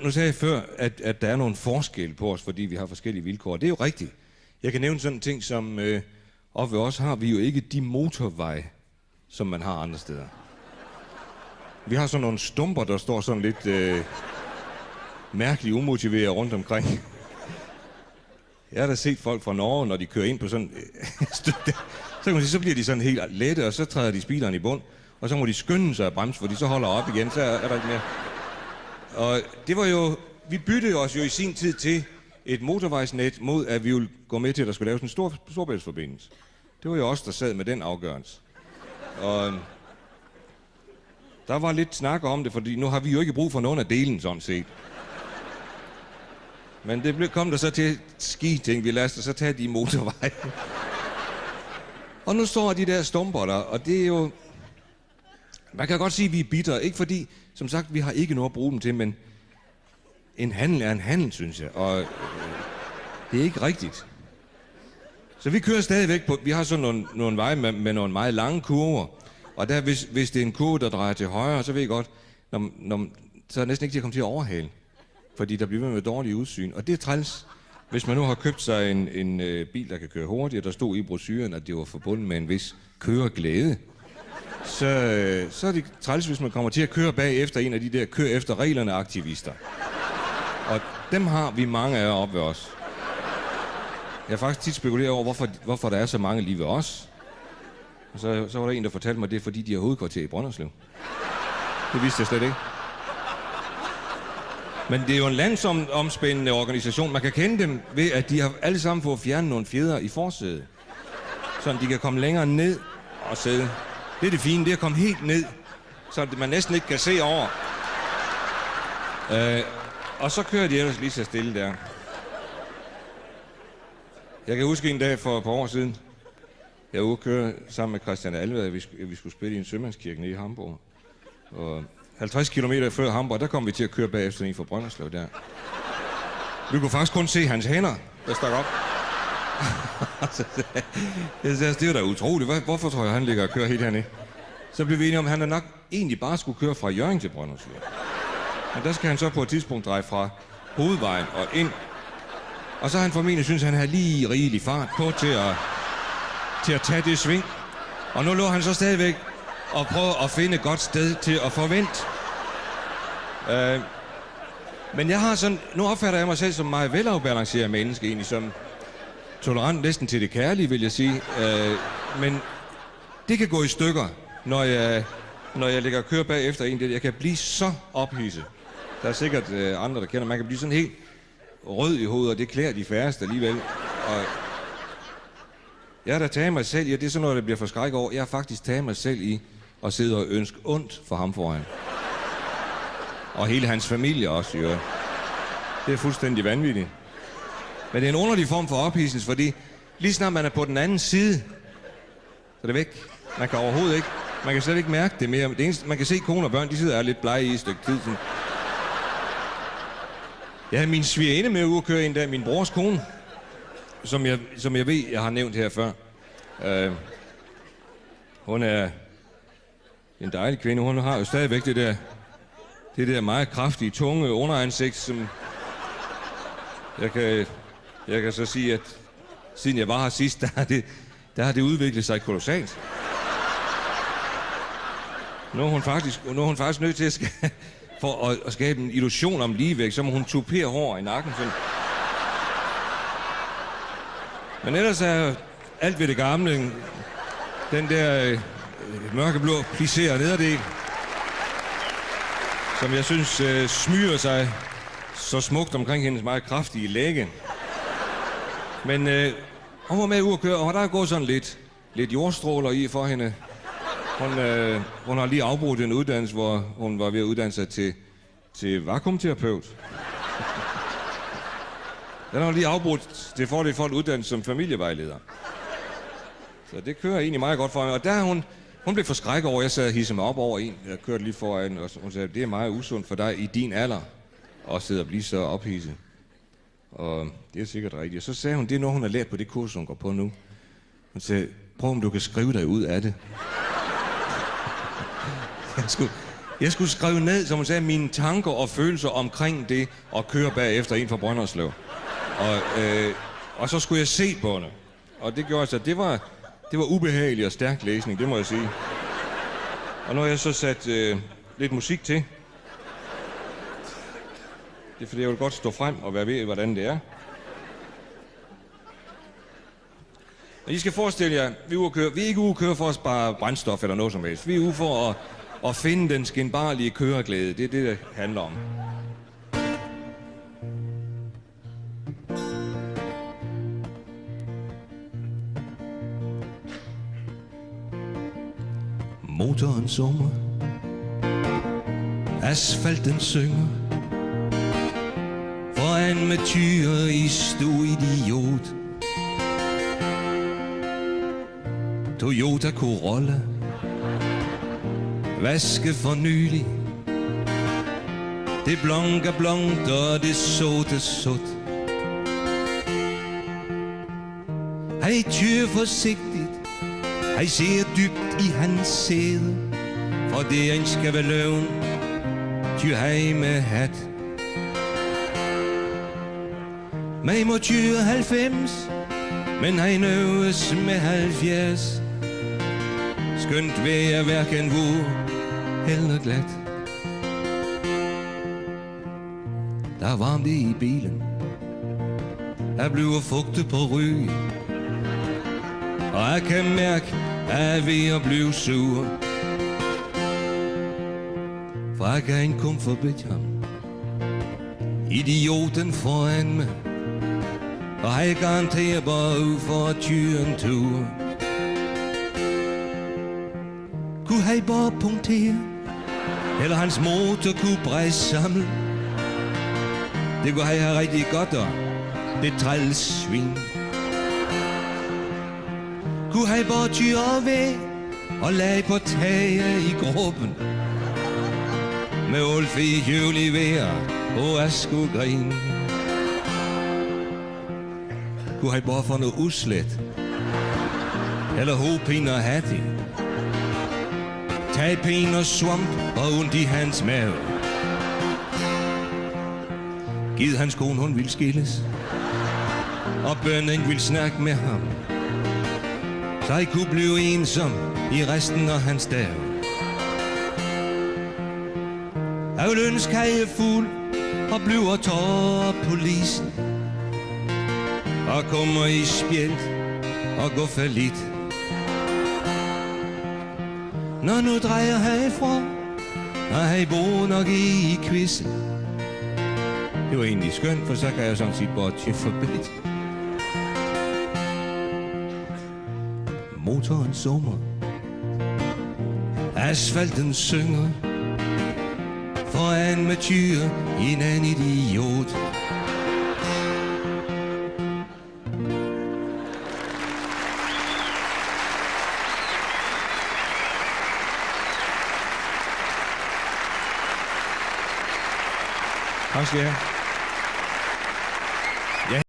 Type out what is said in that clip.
Nu sagde jeg før, at der er nogle forskel på os, fordi vi har forskellige vilkår. Det er jo rigtigt. Jeg kan nævne sådan en ting som, oppe ved os har vi jo ikke de motorveje, som man har andre steder. Vi har sådan nogle stumper, der står sådan lidt mærkeligt umotiveret rundt omkring. Jeg har da set folk fra Norge, når de kører ind på sådan så bliver de sådan helt lette, og så træder de speederen i bund, og så må de skynde sig at bremse, fordi så holder op igen, så er der ikke mere. Og det var jo, vi byttede os jo i sin tid til et motorvejsnet mod, at vi ville gå med til, at der skulle laves en storbæltsforbindelse. Det var jo os, der sad med den afgørelse. Og der var lidt snak om det, fordi nu har vi jo ikke brug for nogen af delen, sådan set. Men det kom der så til ski-ting, vi lader så tage de motorveje. Og nu står de der stumper der, og det er jo... Man kan godt sige, at vi er bitre, ikke fordi, som sagt, vi har ikke noget at bruge dem til, men en handel er en handel, synes jeg, og det er ikke rigtigt. Så vi kører stadigvæk på, vi har sådan nogle veje med nogle meget lange kurver, og der, hvis det er en kurve, der drejer til højre, så ved jeg godt, så er det næsten ikke til at komme til at overhale, fordi der bliver med dårlig udsyn, og det er træls. Hvis man nu har købt sig en bil, der kan køre hurtigt, og der stod i brochuren, at det var forbundet med en vis køreglæde, så er det træls, hvis man kommer til at køre bag efter en af de der kør efter reglerne aktivister. Og dem har vi mange af oppe ved os. Jeg har faktisk tit spekuleret over, hvorfor der er så mange lige ved os. Og så var der en, der fortalte mig, at det er fordi, de har hovedkvarter i Brønderslev. Det vidste jeg slet ikke. Men det er jo en landsomspændende organisation. Man kan kende dem ved, at de har alle sammen fået fjernet nogle fjeder i forsædet. Så de kan komme længere ned og sidde. Det er det fine, det er at komme helt ned, så man næsten ikke kan se over. Og så kører de ellers lige så stille der. Jeg kan huske en dag for et par år siden, jeg var ude at køre sammen med Christian Alvad, at vi skulle spille i en sømandskirke nede i Hamburg. Og 50 kilometer før Hamburg, der kom vi til at køre bagefter en fra Brønderslev der. Vi kunne faktisk kun se hans hænder, der stak op. Det er da utroligt. Hvorfor tror jeg, han ligger og kører helt hernede? Så blev vi enige om, at han nok egentlig bare skulle køre fra Hjørring til Brønderslev. Men der skal han så på et tidspunkt dreje fra hovedvejen og ind. Og så har han formentlig synes, at han har lige rigelig fart på til at tage det sving. Og nu lå han så stadigvæk og prøve at finde et godt sted til at forvente. Men jeg har sådan, nu opfatter jeg mig selv som meget velafbalanceret menneske, egentlig som tolerant næsten til det kærlige, vil jeg sige. Men det kan gå i stykker, når jeg ligger og kører bagefter en. Jeg kan blive så ophidset. Der er sikkert andre, der kender. Man kan blive sådan helt rød i hovedet, og det klæder de færreste alligevel. Og jeg har da taget mig selv i, og det er sådan noget, der bliver forskrækket over. Jeg har faktisk taget mig selv i at sidde og ønske ondt for ham foran. Og hele hans familie også, jo. Det er fuldstændig vanvittigt. Men det er en underlig form for ophidselse, fordi lige snart man er på den anden side, så er det væk. Man kan overhovedet ikke. Man kan slet ikke mærke det mere. Det eneste, man kan se kone og børn, de sidder og er lidt blege i et stykke tid. Sådan. Jeg havde min svigerinde med ude at køre en dag, min brors kone, som jeg ved, jeg har nævnt her før. Hun er en dejlig kvinde. Hun har jo stadigvæk det der meget kraftige, tunge underansigt, som jeg kan så sige, at siden jeg var her sidst, der har det udviklet sig kolossalt. Nu er hun faktisk nødt til for at skabe en illusion om ligevægt, så må hun tupere hår i nakken. Sådan. Men ellers er alt ved det gamle, den der mørkeblå plisserede nederdel, som jeg synes smyger sig så smukt omkring hendes meget kraftige lægge. Men hun var med ud at køre, og der er gået sådan lidt jordstråler i for hende. Hun har lige afbrudt en uddannelse, hvor hun var ved at uddanne sig til vakuumterapeut. Den har lige afbrudt til fordel for en uddannelse som familievejleder. Så det kører egentlig meget godt for hende. Og der hun blev forskrækket over, jeg sad og hissede mig op over en, jeg kørte lige foran, og hun sagde, det er meget usundt for dig i din alder at sidde og blive så ophidset. Og det er sikkert rigtigt. Og så sagde hun, det er noget, hun har lært på det kurs, hun går på nu. Hun sagde, prøv om du kan skrive dig ud af det. Jeg skulle skrive ned, som hun sagde, mine tanker og følelser omkring det, og køre bagefter en fra Brønderslev. Og så skulle jeg se på det. Og det gjorde så, det var ubehagelig og stærk læsning, det må jeg sige. Og nu har jeg så sat lidt musik til. Det er fordi, jeg vil godt stå frem og være ved, hvordan det er. Og I skal forestille jer, vi er ikke ude at køre for at spare brændstof eller noget som helst. Vi er ude for at finde den skinbarlige køreglæde. Det er det, det handler om. Motoren summer, asfalten synger, foran med tyre i stå idiot. Toyota Corolla, vaske for nylig. Det blanke blankt og det sorte sort. Hej, tyr forsigtigt. Hej, ser dybt i hans sæde. For det en skal være løven. Tyr hej med hat. Mig må tyre 90, men hej nøves med 70. Skønt vejr hverken vur eller glat. Der er varmt i bilen. Der bliver fugtet på ry. Og jeg kan mærke, at jeg er ved at blive sur. For jeg kan ikke komme forbi ham. Idioten foran mig. Og jeg garanterer bare ud for at tyre en tur. Kunne han bare punktere, eller hans motor kunne bræse sammen. Det kunne han have rigtig godt af, det træls svin. Kunne han bare tyre væk og lage på taget i gruppen. Med Ulf i hjul i vejr og Askogrin. Kunne han bare få noget uslet, eller hovedpine og hattie. Tagpine og svamp og ondt i hans mave. Givet hans kone, hun ville skilles, og bønnen ville snakke med ham, så han kunne blive ensom i resten af hans dag. Jeg vil ønske, at jeg er fuld og bliver tårer på lisen, og kommer i spjælt og går fallit. Når nu drejer herfra, og han bor nok i quizzen. Det var egentlig skønt, for så kan jeg sådan set bare tjekke forbi. Motoren summer, asfalten synger, foran med tyre en anden idiot. Tak skal I have.